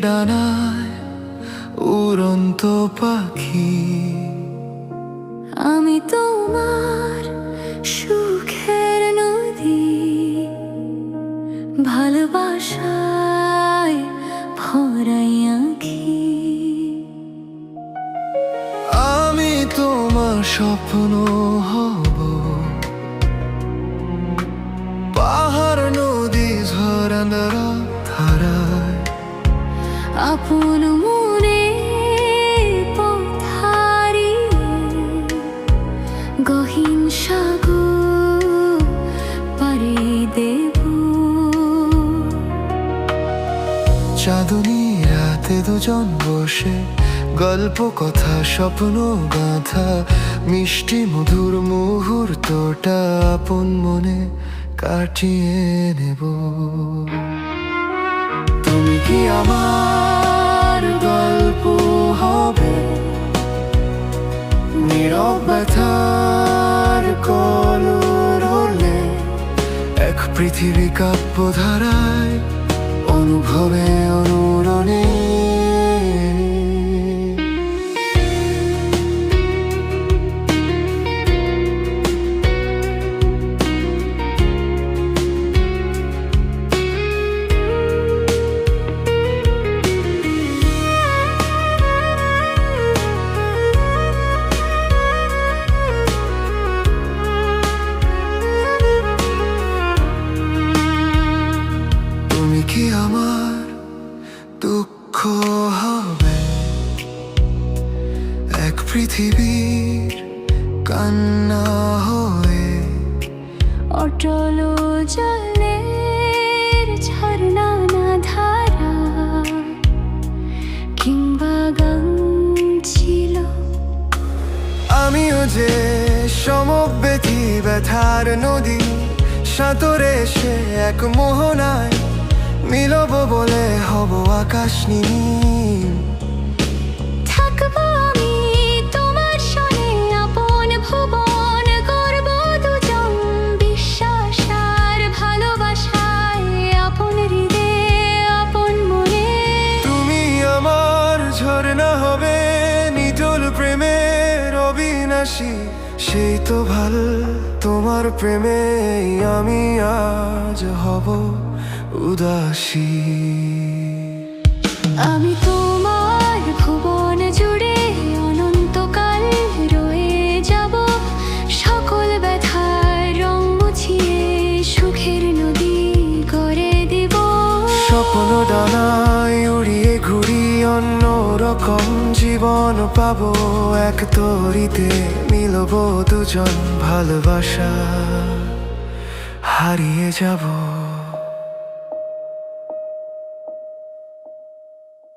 ডানায় উড়ন্ত পাখি। আমি তোমার সুখের নদী, ভালোবাসায় ভরাই আঁখি। আমি তোমার স্বপ্ন হব, পাহাড় নদী ঝরনা ধারায়। আপন মনে পথারি গহীন সাগর পাড়ি দেব। চাঁদনী রাতে দুজন বসে গল্প কথা স্বপ্ন গাঁথা, মিষ্টি মধুর মুহূর্তটা আপন মনে কাটিয়ে নেব। তুমি কি আমার গল্প হবে, নীরব ব্যথার কলরলে, এক পৃথিবী কাব্যধারায় অনুভবে অনুরণে। তুমি কি আমার দুঃখ হবে, এক পৃথিবীর কান্না হয়ে। অটল জলের ঝর্ণা না ধারা কিংবা গান ছিল। আমিও যে সমব্যথী ব্যথার নদী, সাঁতরে সে এক মোহনায় মিলব বলে হব আকাশ নীল। থাকবো আমি তোমার সনে আপন ভুবন, করব দুজন বিশ্বাস আর ভালোবাসায় আপন হৃদয়ে আপন মনে। তুমি আমার ঝর্ণা হবে, নিটোল প্রেমের অবিনাশী। সেই তো ভাল তোমার প্রেমে আমি আজ হব উদাসী। আমি তোমার ভুবন জুড়ে অনন্তকাল রয়ে যাব, সকল ব্যথার রং মুছিয়ে সুখের নদী করে দিব। স্বপ্ন ডানায় উড়িয়ে ঘুরি অন্য রকম জীবন পাবো, এক তরিতে মিলব দুজন ভালোবাসা হারিয়ে যাব।